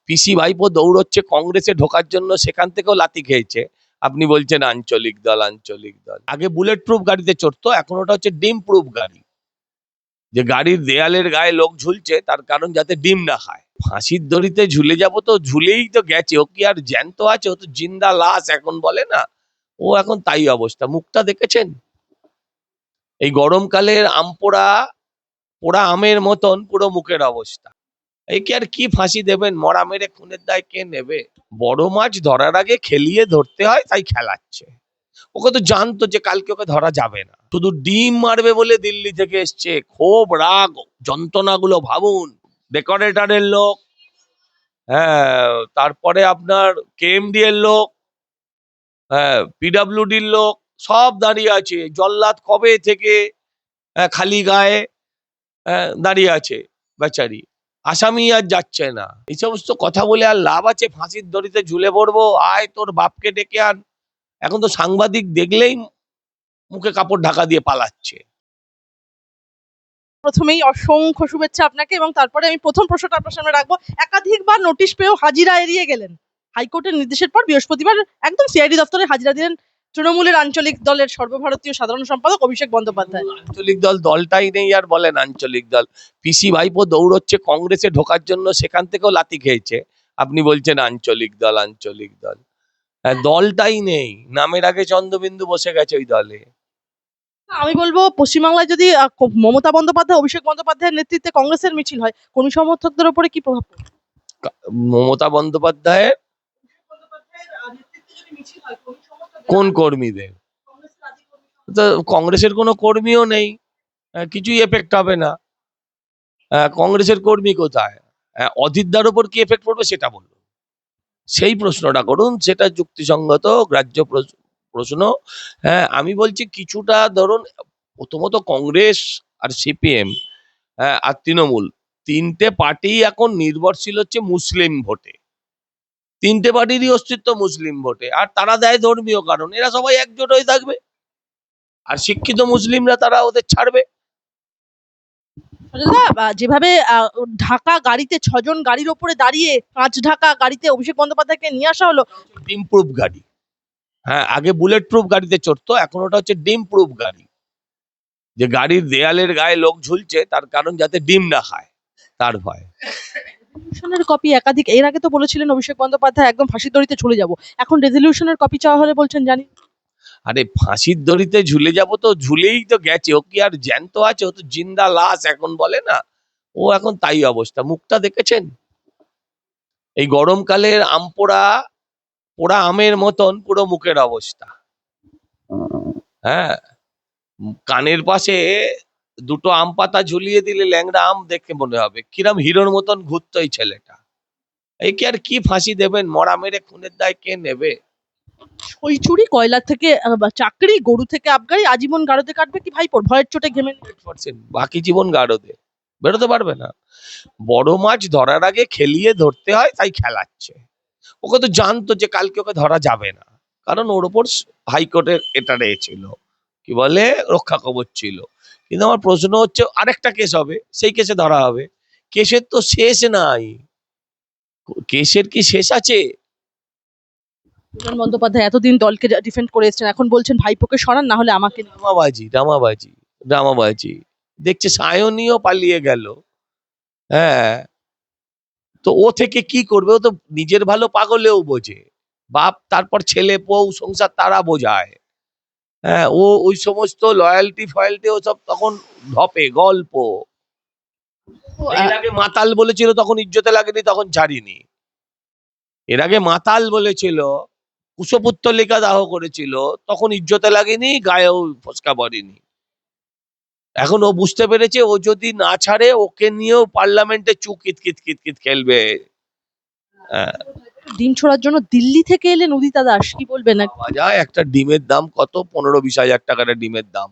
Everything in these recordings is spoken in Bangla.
পিসি ভাইপো দৌড়চ্ছে কংগ্রেসে ঢোকার জন্য, সেখান থেকেও লাথি খেয়েছে। আপনি বলছেন আঞ্চলিক দল আঞ্চলিক দল। আগে বুলেট প্রুফ গাড়িতে চড়তো, এখন ওটা হচ্ছে ডিম প্রুফ গাড়ি। যে গাড়ির দেয়ালের গায়ে লোক ঝুলছে তার কারণ যাতে ডিম না খায়। ফাঁসির দড়িতে ঝুলে যাব তো ঝুলেই তো গেছে, ও কি আর জ্যান্ত আছে? ও তো জিন্দা লাশ এখন বলে না, ও এখন তাই অবস্থা। মুখটা দেখেছেন? এই গরমকালের পোড়া পোড়া আমের মতন পুরো মুখের অবস্থা। একে আর কি ফাঁসি দেবেন? মরা মেরে খুনের দায় কে নেবে? বড় মাছ ধরার আগে খেলিয়ে ধরতে হয়, তাই খেলাচ্ছে। ওকে তো জানতো যে কালকে ওকে ধরা যাবে না, শুধু ডিম মারবে বলে দিল্লি থেকে এসছে। ক্ষোভ রাগ যন্ত্রণাগুলো ভাবুন। ডেকোরেটরের লোক, হ্যাঁ, তারপরে আপনার কেএমডি এর লোক, হ্যাঁ, পিডব্লিউডির লোক, সব দাঁড়িয়ে আছে। জল্লাদ কবে থেকে খালি গায়ে দাঁড়িয়ে আছে বেচারি। আসামি আর যাচ্ছে না। এই সমস্ত কথা বলে আর লাভ আছে? ফাঁসির দড়িতে ঝুলে পড়বো, আয় তোর বাপকে ডেকে আন। এখন তো সাংবাদিক দেখলেই মুখে কাপড় ঢাকা দিয়ে পালাচ্ছে। প্রথমেই অসংখ্য শুভেচ্ছা আপনাকে, এবং তারপরে আমি প্রথম প্রশ্নটা আপনার সামনে রাখবো। একাধিকবার নোটিশ পেয়েও হাজিরা এড়িয়ে গেলেন। হাইকোর্টের নির্দেশের পর বৃহস্পতিবার একদম সিআইডি দপ্তরে হাজিরা দিলেন তৃণমূলের আঞ্চলিক দলের সর্বভারতীয় সাধারণ সম্পাদক অভিষেক বন্দ্যোপাধ্যায়। আঞ্চলিক দল দলটাই নেই, আর বলেন আঞ্চলিক দল। পিসি ভাইপো দৌড়চ্ছে কংগ্রেসে ঢোকার জন্য, সেখান থেকেও লাথি খেয়েছে। আপনি বলছেন আঞ্চলিক দল আঞ্চলিক দল। দলটাই নেই, নামের আগে চন্দ্রবিন্দু বসে গেছে ওই দলে। আমি বলবো, পশ্চিমবাংলায় যদি মমতা বন্দ্যোপাধ্যায় অভিষেক বন্দ্যোপাধ্যায়ের নেতৃত্বে কংগ্রেসের মিছিল হয়, কর্মী সমর্থকদের উপরে কি প্রভাব পড়বে? মমতা বন্দ্যোপাধ্যায়ের কোন কর্মীদের? তো কংগ্রেসের কোনো কর্মীও নেই, কিছুই এফেক্ট হবে না। কংগ্রেসের কর্মী কোথায়? অজিতদার উপর কি এফেক্ট পড়বে সেটা বলুন, সেই প্রশ্নটা করুন, সেটা যুক্তিসঙ্গত গ্রাহ্য প্রশ্ন। হ্যাঁ, আমি বলছি কিছুটা ধরুন, প্রথমত কংগ্রেস আর সিপিএম আর তৃণমূল, তিনটে পার্টি এখন নির্ভরশীল হচ্ছে মুসলিম ভোটে। তিনটে পার্টিরই অস্তিত্ব মুসলিম ভোটে, আর তারা দেয় ধর্মীয় কারণ। এরা সবাই একজোট হয়ে থাকবে, আর শিক্ষিত মুসলিমরা তারা ওদের ছাড়বে। যেভাবে ঢাকা গাড়িতে 6 জন গাড়ির ওপরে দাঁড়িয়ে কাঁচ ঢাকা গাড়িতে অভিষেক বন্দ্যোপাধ্যায়কে নিয়ে আসা হলো। ডিম প্রুফ গাড়ি। হ্যাঁ, আগে বুলেট প্রুফ গাড়িতে চড়তো, এখন ওটা হচ্ছে ডিম প্রুফ গাড়ি। যে গাড়ির দেয়ালের গায়ে লোক ঝুলছে তার কারণ যাতে ডিম না খায়, তার ভয়। রেজলিউশনের কপি একাধিক, এর আগে তো বলেছিলেন অভিষেক বন্দ্যোপাধ্যায় একদম ফাঁসির দড়িতে ঝুলে যাব, এখন রেজলিউশনের কপি চাওয়া হলে বলছেন জানি। আরে ফাঁসির দড়িতে ঝুলে যাব তো ঝুলেই তো গেছে, ও কি আর জ্যান্ত আছে? ও তো জিন্দা লাশ এখন বলে না, ও এখন তাই অবস্থা। মুখটা দেখেছেন? এই গরমকালের পোড়া আমের মতন পুরো মুখের অবস্থা। হ্যাঁ, কানের পাশে দুটো আম পাতা ঝুলিয়ে দিলে ল্যাংড়া আম দেখে মনে হবে। কিরম হিরোর মতন ঘুরতো এই ছেলেটা। একে আর কি ফাঁসি দেবেন? মরা মেরে খুনের দায় কে নেবে? ওই চুরি, কয়লা থেকে চাকরি, গরু থেকে আবগারি, আজীবন গারদে কাটবে কি ভাইপোর ভয়ের চোটে ঘেমে? বাকি জীবন গাড়োদে, বেরোতে পারবে না। বড় মাছ ধরার আগে খেলিয়ে ধরতে হয়, তাই খেলাচ্ছে। ওকে তো জানতো যে কালকে ওকে ধরা যাবে না, কারণ ওর ওপর হাইকোর্টের এটা ছিল, কি বলে, রক্ষা কবচ ছিল। কিন্তু আমার প্রশ্ন হচ্ছে, আরেকটা কেস হবে, সেই কেসে ধরা হবে। কেসের তো শেষ নাই, কেসের কি শেষ আছে? বন্দ্যোপাধ্যায় এতদিন দলকে ডিফেন্ড করে এসেছেন, এখন বলছেন ভাইপোকে সরান, না হলে আমাকে। ড্রামাবাজি দেখছে। সায়নীও পালিয়ে গেল। হ্যাঁ, তো ও থেকে কি করবে? ও তো নিজের ভালো পাগলেও বোঝে, বাপ তারপর ছেলে বউ সংসার তারা বোঝায়। হ্যাঁ, ও ওই সমস্ত লয়ালটি ফয়ালটি ও সব তখন ধপে গল্প। এর আগে মাতাল বলেছিল, তখন ইজ্জতে লাগেনি, তখন ছাড়িনি। এর আগে মাতাল বলেছিল, কুশপুত্তলিকা দাহ করেছিল, তখন ইজ্জতে লাগেনি, গায়েও ফসকা পড়েনি। এখন ও বুঝতে পেরেছে, ও যদি না ছাড়ে ওকে নিয়েও পার্লামেন্টে কিত কিত কিত কিত খেলবে। ডিম ছোড়ার জন্য দিল্লি থেকে এলেন উদিতা দাস, কি বলবেন? একটা ডিমের দাম কত? 15-20 হাজার টাকার ডিমের দাম।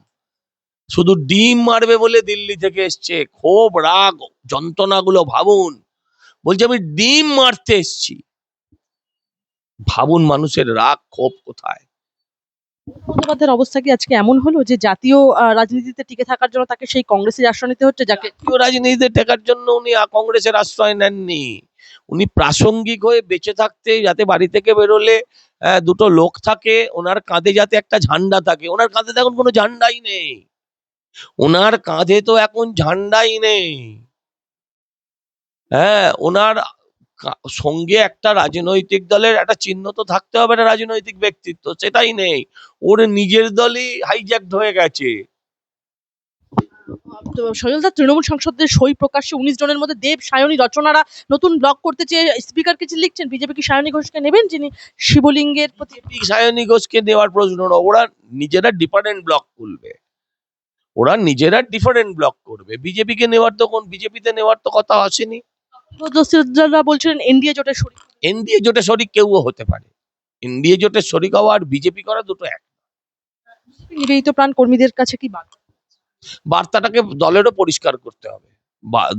শুধু ডিম মারবে বলে দিল্লি থেকে এসছে। ক্ষোভ রাগ যন্ত্রণাগুলো ভাবুন। বলছে আমি ডিম মারতে এসছি। ভাবুন মানুষের রাগ ক্ষোভ কোথায়। বন্দ্যোপাধ্যায়ের অবস্থা কি আজকে এমন হলো যে জাতীয় রাজনীতিতে টিকে থাকার জন্য তাকে সেই কংগ্রেসের আশ্রয় নিতে হচ্ছে, যাকে রাজনীতিতে টেকার জন্য উনি কংগ্রেসের আশ্রয় নেননি। উনি প্রাসঙ্গিক হয়ে বেঁচে থাকতে যাতে বাড়ি থেকে বেরোলে দুটো লোক থাকে, ওনার কাঁধে যাতে একটা ঝান্ডা থাকে। ওনার কাঁধে তো এখন কোনো ঝান্ডাই নেই, ওনার কাঁধে তো এখন ঝান্ডাই নেই। হ্যাঁ, ওনার সঙ্গে একটা রাজনৈতিক দলের একটা চিহ্ন তো থাকতে হবে, একটা রাজনৈতিক ব্যক্তিত্ব, সেটাই নেই। ওর নিজের দলই হাইজ্যাকড হয়ে গেছে। তো সজলদা, তৃণমূল সাংসদদের সই প্রকাশ্যে 19 জনের মধ্যে দেব, সায়নী, রচনারা নতুন ব্লক করতে চেয়ে স্পিকারকে চিঠি লিখছেন। বিজেপি কি সায়নী ঘোষকে নেবেন, যিনি শিবলিঙ্গের প্রতি? সায়নী ঘোষকে নেওয়ার প্রশ্ন না, ওরা নিজেরা ডিফারেন্ট ব্লক খুলবে, ওরা নিজেরা ডিফারেন্ট ব্লক করবে। বিজেপিকে নেওয়ার তো বিজেপিতে নেওয়ার তো কথা আসেনি। সদস্যরা বলছিলেন এনডিএ জোটের শরিক। এনডিএ জোটে শরিক কেউ হতে পারে, এনডিএ জোটে শরিক হওয়া আর বিজেপি করা দুটো এক। নিবেদিত প্রাণ কর্মীদের কাছে কি বার্তা? বার্তাটাকে দলেরও পরিষ্কার করতে হবে,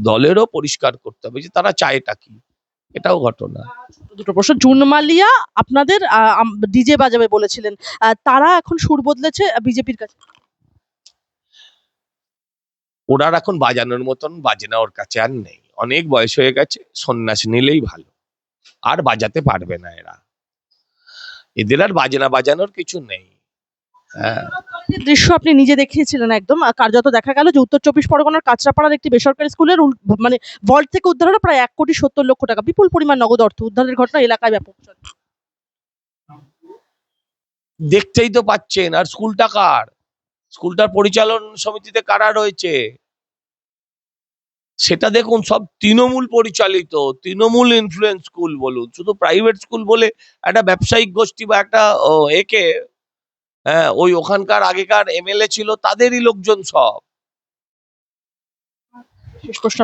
দলেরও পরিষ্কার করতে হবে যে তারা চায়টা কি, এটাও ঘটনা। দুটো প্রশ্ন। জুন মালিয়া আপনাদের ডিজে বাজাবে বলেছিলেন, তারা এখন সুর বদলেছে বিজেপির কাছে। ওনার এখন বাজানোর মতন বাজনা ওর কাছে আর নেই, অনেক বয়স হয়ে গেছে, সন্ন্যাস নিলেই ভালো। আর বাজাতে পারবে না এরা, এদের আর বাজনা বাজানোর কিছু নেই। হ্যাঁ, যে দৃশ্য আপনি নিজে দেখিয়েছিলেন, একদম কার্যত দেখা গেল যে উত্তর চব্বিশ পরগনার কাঁচরাপাড়ার একটি বেসরকারি স্কুলের মানে ভল্ট থেকে উদ্ধার হলো প্রায় 1,70,00,000 টাকা, বিপুল পরিমাণ নগদ অর্থ। উদ্ধারের ঘটনা এলাকায় ব্যাপক চর্চা। দেখতেই তো পাচ্ছেন। আর স্কুলটা কার? স্কুলটার পরিচালন সমিতিতে কারা রয়েছে সেটা দেখুন, সব তৃণমূল পরিচালিত, তৃণমূল ইনফ্লুয়েন্স স্কুল বলুন, শুধু প্রাইভেট স্কুল বলে একটা ব্যবসায়িক গোষ্ঠী বা একটা একে, হ্যাঁ, ওই ওখানকার আগেকার এমএলএ ছিল তাদেরই লোকজন সব। শেষ প্রশ্ন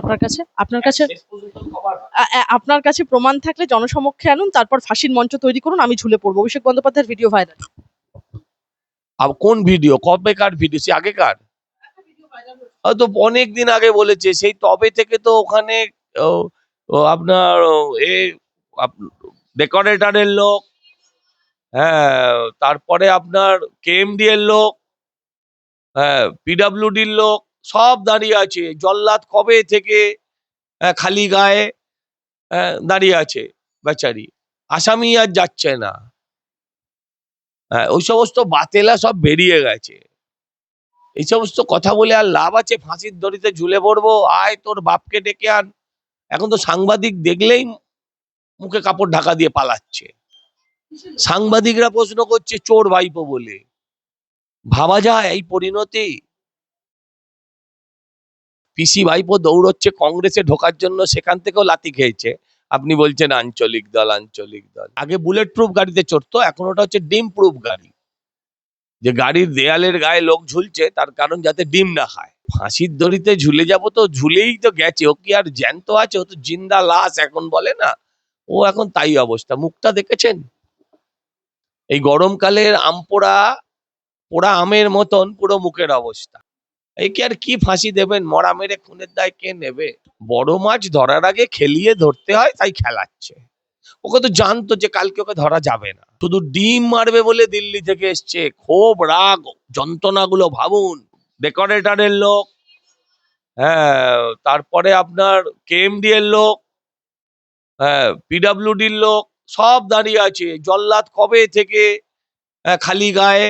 আপনার কাছে প্রমাণ থাকলে জনসমক্ষে আনুন, তারপর ফাঁসির মঞ্চ তৈরি করুন, আমি ঝুলে পড়বো। অভিষেক বন্দ্যোপাধ্যায়ের ভিডিও ভাইরাল। কোন ভিডিও? কবেকার ভিডিও? সে আগেকার? হয়তো অনেক দিন আগে বলেছে, সেই তবে থেকে তো ওখানে আপনার ডেকোরেটরের লোক, হ্যাঁ, তারপরে আপনার কেএমডি এর লোক, হ্যাঁ, পিডব্লিউডির লোক সব দাঁড়িয়ে আছে। জল্লাদ কবে থেকে খালি গায়ে দাঁড়িয়ে আছে বেচারি, আসামি আর যাচ্ছে না। ওই সমস্ত বাতেলা সব বেরিয়ে গেছে। এই সমস্ত কথা বলে আর লাভ আছে? ফাঁসির দড়িতে ঝুলে পড়বো, আয় তোর বাপকে ডেকে আন। এখন তো সাংবাদিক দেখলেই মুখে কাপড় ঢাকা দিয়ে পালাচ্ছে। সাংবাদিকরা প্রশ্ন করছে চোর ভাইপো বলে। ভাবা যায় এই পরিণতি? পিসি ভাইপো দৌড়চ্ছে কংগ্রেসে ঢোকার জন্য, সেখান থেকেও লাথি খেয়েছে। আপনি বলছেন আঞ্চলিক দল, আঞ্চলিক দল। আগে বুলেট প্রুফ গাড়িতে চড়তো, এখন ওটা হচ্ছে ডিম প্রুফ গাড়ি। যে গাড়ির দেয়ালের গায়ে লোক ঝুলছে তার কারণ যাতে ডিম না খায়। ফাঁসির দড়িতে ঝুলে যাব তো ঝুলেই তো গেছে, ও কি আর জ্যান্ত আছে? ও তো জিন্দা লাশ এখন বলে না, ও এখন তাই অবস্থা। মুখটা দেখেছেন? এই গরমকালের পোড়া আমের মতন পুরো মুখের অবস্থা। একে আর কি ফাঁসি দেবেন? মরা মেরে খুনের দায় কে নেবে? বড় মাছ ধরার আগে খেলিয়ে ধরতে হয়, তাই খেলাচ্ছে। ওকে তো জানতো যে কালকে ওকে ধরা যাবে না, শুধু ডিম মারবে বলে দিল্লি থেকে এসছে। ক্ষোভ, রাগ, যন্ত্রণাগুলো ভাবুন। ডেকোরেটরের লোক, হ্যাঁ, তারপরে আপনার কেএমডি এর লোক, হ্যাঁ, পিডব্লিউডির লোক সব দাঁড়িয়ে আছে। জল্লাদ কবে থেকে খালি গায়ে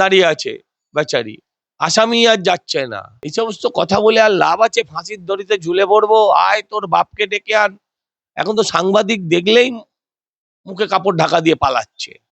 দাঁড়িয়ে আছে বেচারি, আসামি আর যাচ্ছে না। এই সমস্ত কথা বলে আর লাভ আছে? ফাঁসির দড়িতে ঝুলে পড়বো, আয় তোর বাপকে ডেকে আন। এখন তো সাংবাদিক দেখলেই মুখে কাপড় ঢাকা দিয়ে পালাচ্ছে।